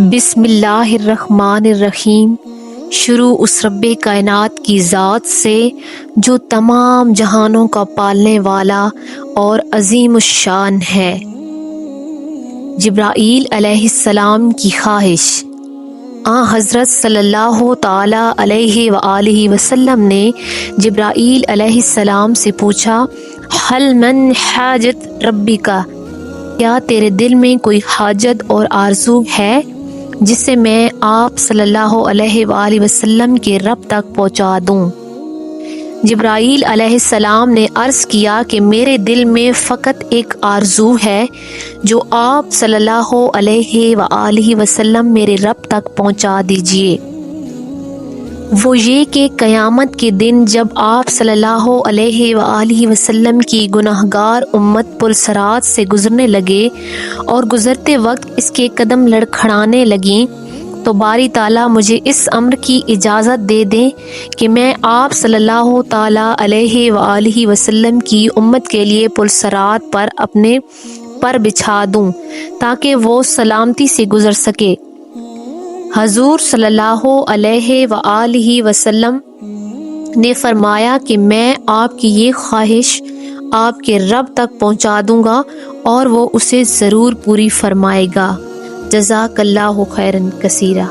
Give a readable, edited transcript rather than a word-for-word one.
بسم اللہ الرحمن الرحیم۔ شروع اس رب کائنات کی ذات سے جو تمام جہانوں کا پالنے والا اور عظیم الشان ہے۔ جبرائیل علیہ السلام کی خواہش۔ حضرت صلی اللہ تعالی علیہ وآلہ وسلم نے جبرائیل علیہ السلام سے پوچھا، حل من حاجت ربک، کیا تیرے دل میں کوئی حاجت اور آرزو ہے جسے میں آپ صلی اللہ علیہ وآلہ وسلم کے رب تک پہنچا دوں؟ جبرائیل علیہ السلام نے عرض کیا کہ میرے دل میں فقط ایک آرزو ہے جو آپ صلی اللہ علیہ وآلہ وسلم میرے رب تک پہنچا دیجئے۔ وہ یہ کہ قیامت کے دن جب آپ صلی اللہ علیہ وآلہ وسلم کی گناہگار امت پل صراط سے گزرنے لگے اور گزرتے وقت اس کے قدم لڑکھڑانے لگیں تو باری تعالیٰ مجھے اس امر کی اجازت دے دیں کہ میں آپ صلی اللہ تعالیٰ علیہ وآلہ وسلم کی امت کے لیے پل صراط پر اپنے پر بچھا دوں تاکہ وہ سلامتی سے گزر سکے۔ حضور صلی اللہ علیہ وآلہ وسلم نے فرمایا کہ میں آپ کی یہ خواہش آپ کے رب تک پہنچا دوں گا اور وہ اسے ضرور پوری فرمائے گا۔ جزاک اللہ خیرا کثیرا۔